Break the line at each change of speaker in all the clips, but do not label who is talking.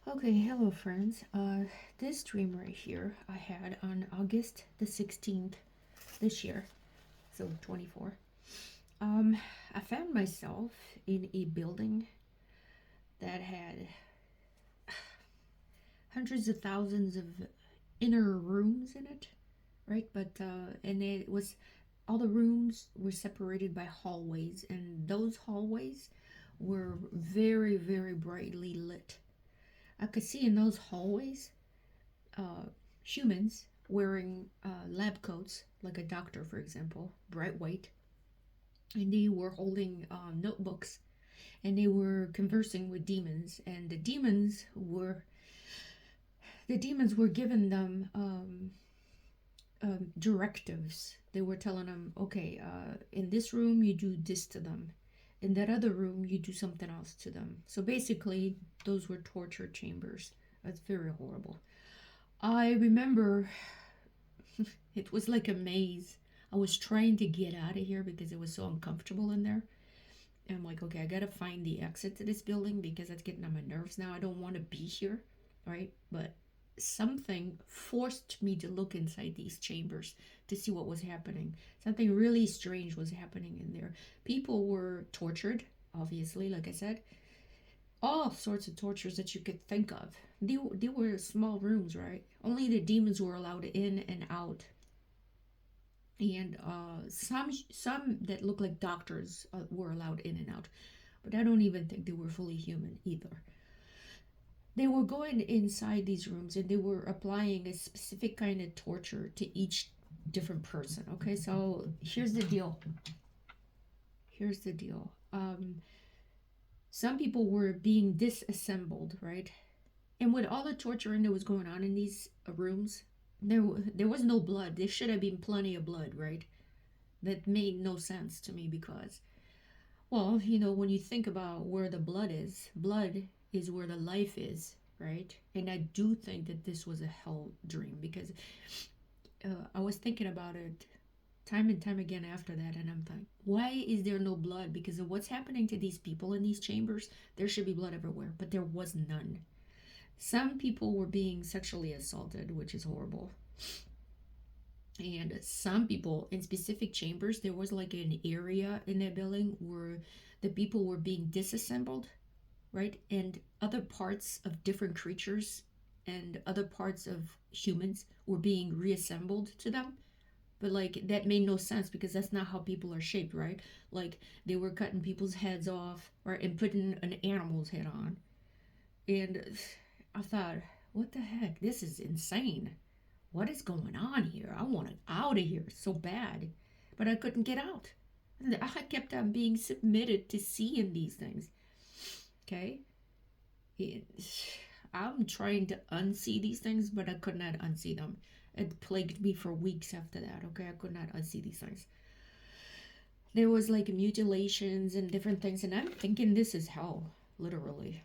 Okay, hello friends. This dream right here I had on August the 16th this year, so 24. Um, I found myself in a building that had hundreds of thousands of inner rooms in it, right? And it was all the rooms were separated by hallways, and those hallways were very, very brightly lit. I could see in those hallways uh, humans wearing lab coats, like a doctor, for example, bright white, and they were holding notebooks and they were conversing with demons, and the demons were giving them directives. They were telling them, okay, in this room you do this to them, in that other room you do something else to them. So basically, those were torture chambers. That's very horrible. I remember it was like a maze. I was trying to get out of here because it was so uncomfortable in there. And I'm like, okay, I gotta find the exit to this building because that's getting on my nerves now. I don't want to be here, right? But something forced me to look inside these chambers to see what was happening. Something really strange was happening in there. People were tortured, obviously, like I said, all sorts of tortures that you could think of. They were small rooms, right? Only the demons were allowed in and out, and some that look like doctors were allowed in and out, but I don't even think they were fully human either. They were going inside these rooms and they were applying a specific kind of torture to each different person. Okay, so here's the deal. Some people were being disassembled, right? And with all the torturing that was going on in these rooms, there was no blood. There should have been plenty of blood, right? That made no sense to me because, well, when you think about where the blood is where the life is, right? And I do think that this was a hell dream because I was thinking about it time and time again after that, and I'm like, why is there no blood? Because of what's happening to these people in these chambers, there should be blood everywhere, but there was none. Some people were being sexually assaulted, which is horrible. And some people in specific chambers, there was like an area in that building where the people were being disassembled, right? And other parts of different creatures and other parts of humans were being reassembled to them. But like that made no sense because that's not how people are shaped, right? Like they were cutting people's heads off, right, and putting an animal's head on. And I thought, what the heck? This is insane. What is going on here? I want out of here so bad, but I couldn't get out. I kept on being submitted to seeing these things. Okay, it, I'm trying to unsee these things, but I could not unsee them. It plagued me for weeks after that. Okay, I could not unsee these things. There was like mutilations and different things, and I'm thinking this is hell, literally.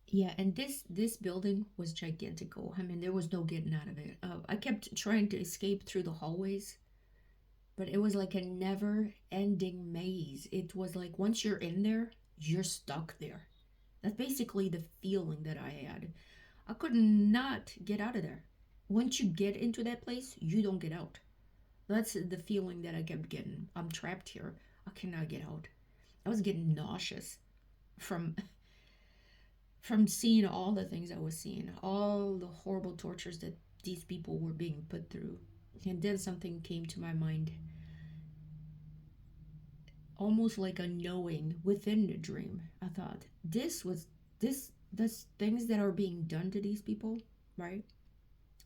Yeah, and this building was gigantical. I mean, there was no getting out of it. I kept trying to escape through the hallways, but it was like a never-ending maze. It was like once you're in there, you're stuck there. That's basically the feeling that I had. I could not get out of there. Once you get into that place, you don't get out. That's the feeling that I kept getting. I'm trapped here. I cannot get out. I was getting nauseous from seeing all the things I was seeing, all the horrible tortures that these people were being put through. And then something came to my mind, almost like a knowing within the dream. I thought, this things that are being done to these people, right?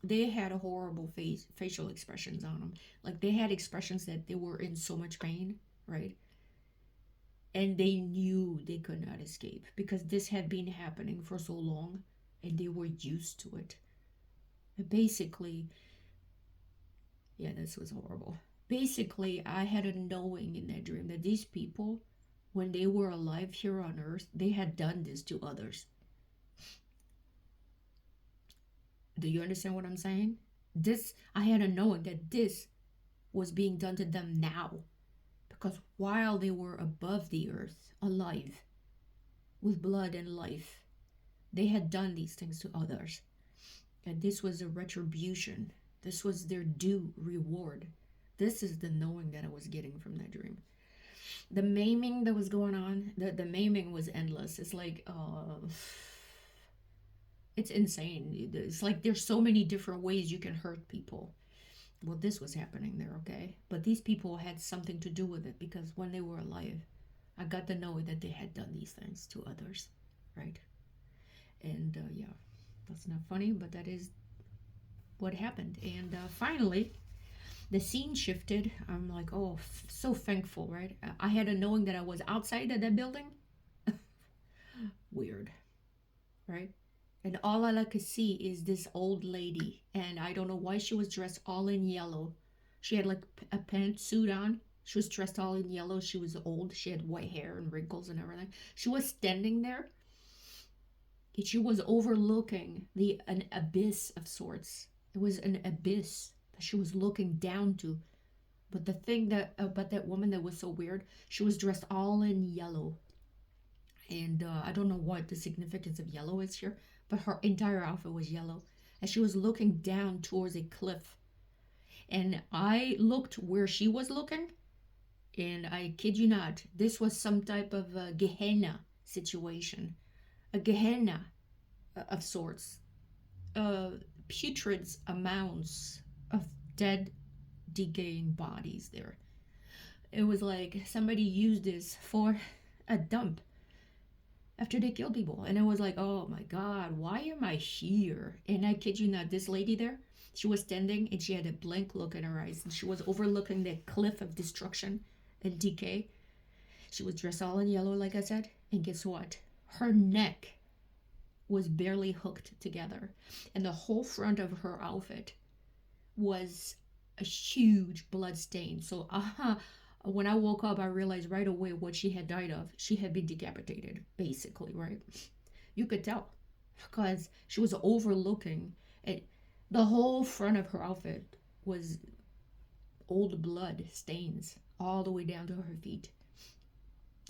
They had a horrible facial expressions on them. Like they had expressions that they were in so much pain, right? And they knew they could not escape because this had been happening for so long and they were used to it. Basically, yeah, this was horrible. Basically, I had a knowing in that dream that these people, when they were alive here on earth, they had done this to others. Do you understand what I'm saying? I had a knowing that this was being done to them now. Because while they were above the earth, alive, with blood and life, They had done these things to others, and this was a retribution. This was their due reward. This is the knowing that I was getting from that dream. The maiming that was going on, the maiming was endless. It's like, it's insane. It's like there's so many different ways you can hurt people. Well, this was happening there, okay? But these people had something to do with it, because when they were alive, I got to know that they had done these things to others, right? And yeah, that's not funny, but that is what happened. And finally, the scene shifted. I'm like, oh, so thankful, right? I had a knowing that I was outside of that building. Weird, right? And all I could see is this old lady, and I don't know why she was dressed all in yellow. She had like a pantsuit on. She was dressed all in yellow. She was old. She had white hair and wrinkles and everything. She was standing there. She was overlooking an abyss of sorts. It was an abyss that she was looking down to. But the thing that about that woman that was so weird, she was dressed all in yellow. And I don't know what the significance of yellow is here, but her entire outfit was yellow. And she was looking down towards a cliff. And I looked where she was looking, and I kid you not, this was some type of a Gehenna situation. A Gehenna of sorts. Putrid amounts of dead, decaying bodies there. It was like somebody used this for a dump after they kill people. And it was like, oh my God, why am I here? And I kid you not, this lady there, she was standing and she had a blank look in her eyes, and she was overlooking that cliff of destruction and decay. She was dressed all in yellow, like I said. And guess what? Her neck was barely hooked together. And the whole front of her outfit was a huge blood stain. So, when I woke up, I realized right away what she had died of. She had been decapitated, basically, right? You could tell because she was overlooking it. The whole front of her outfit was old blood stains all the way down to her feet.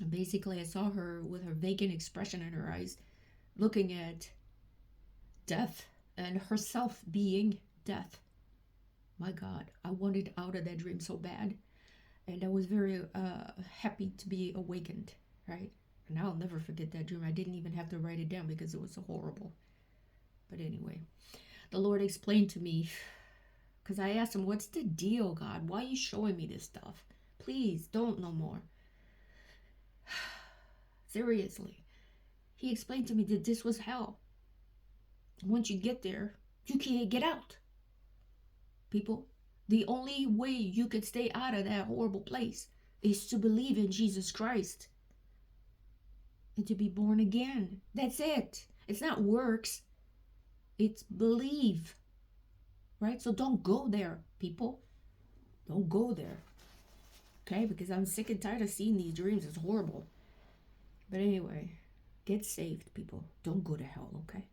And basically, I saw her with her vacant expression in her eyes, looking at death and herself being death. My God, I wanted out of that dream so bad. And I was very happy to be awakened, right? And I'll never forget that dream. I didn't even have to write it down because it was so horrible. But anyway, the Lord explained to me, because I asked him, what's the deal, God? Why are you showing me this stuff? Please, don't no more. Seriously. He explained to me that this was hell. Once you get there, you can't get out. People, the only way you could stay out of that horrible place is to believe in Jesus Christ and to be born again. That's it. It's not works. It's believe. Right? So don't go there, people. Don't go there. Okay? Because I'm sick and tired of seeing these dreams. It's horrible. But anyway, get saved, people. Don't go to hell, okay?